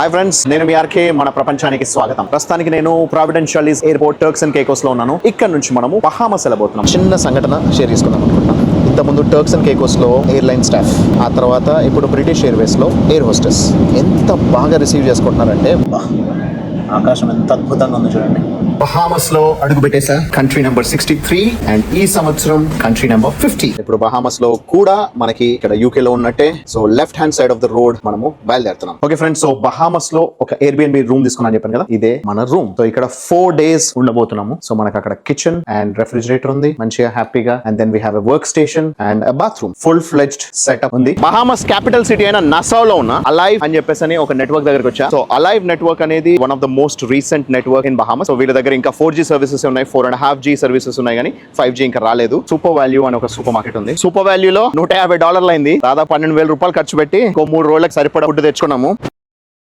Hi friends, నేను మీ RK. మన ప్రపంచానికి స్వాగతం. ప్రస్తుతానికి నేను ప్రావిడెన్షియల్ టెర్మినల్ టర్క్స్ అండ్ కేకోస్ లో ఉన్నాను. ఇక్కడ నుంచి మనము బహామాస్ వెళ్ళబోతున్నాం. చిన్న సంఘటన షేర్ చేసుకుందాం అనుకుంటున్నాను. ఇంతకుముందు టర్క్స్ అండ్ కేకోస్ లో ఎయిర్లైన్ స్టాఫ్, ఆ తర్వాత ఇప్పుడు బ్రిటిష్ ఎయిర్వేస్ లో ఎయిర్ హోస్టెస్ ఎంత బాగా రిసీవ్ చేసుకుంటున్నారంటే, ఆకాశం ఎంత అద్భుతంగా ఉంది చూడండి. బహామాస్ లో అడుగు పెట్టేసా. కంట్రీ నెంబర్ 63 అండ్ ఈ సంవత్సరం కంట్రీ నెంబర్ 50. ఇప్పుడు బహామాస్ లో కూడా మనకి ఇక్కడ యూకే లో ఉన్నట్టే, so left hand side of the road మనము బయలుదేరుతున్నాం. ఓకే ఫ్రెండ్స్, సో బహామాస్ లో ఒక ఎయిర్బిఎన్బి రూమ్ తీసుకున్నాను చెప్పాను కదా, ఇదే మన రూమ్. సో ఇక్కడ 4 days ఉండబోతున్నాము. సో మనకు అక్కడ కిచెన్ అండ్ రెఫ్రిజిరేటర్ ఉంది మంచిగా హ్యాపీగా, and then we have a work station and a bathroom. Full fledged setup ఉంది. బహామాస్ క్యాపిటల్ సిటీ అయిన నసావ్ లో ఉన్న అలైవ్ అని చెప్పేసి ఒక నెట్వర్క్ దగ్గరకు వచ్చా. సో అలైవ్ నెట్వర్క్ అనేది one of the most recent network in Bahamas. So వీళ్ళ దగ్గర ఇంకా 4G సర్వీసెస్ ఉన్నాయి, 4.5G సర్వీసెస్ ఉన్నాయి, కానీ 5G ఇంకా రాలేదు. సూపర్ వాల్యూ అని ఒక సూపర్ మార్కెట్ ఉంది. సూపర్ వాల్యూ లో $150 అయింది. దాదాపు $12,000 ఖర్చు పెట్టి ఇంకో 3 రోజులకు సరిపడా ఫుడ్ తెచ్చుకున్నాము.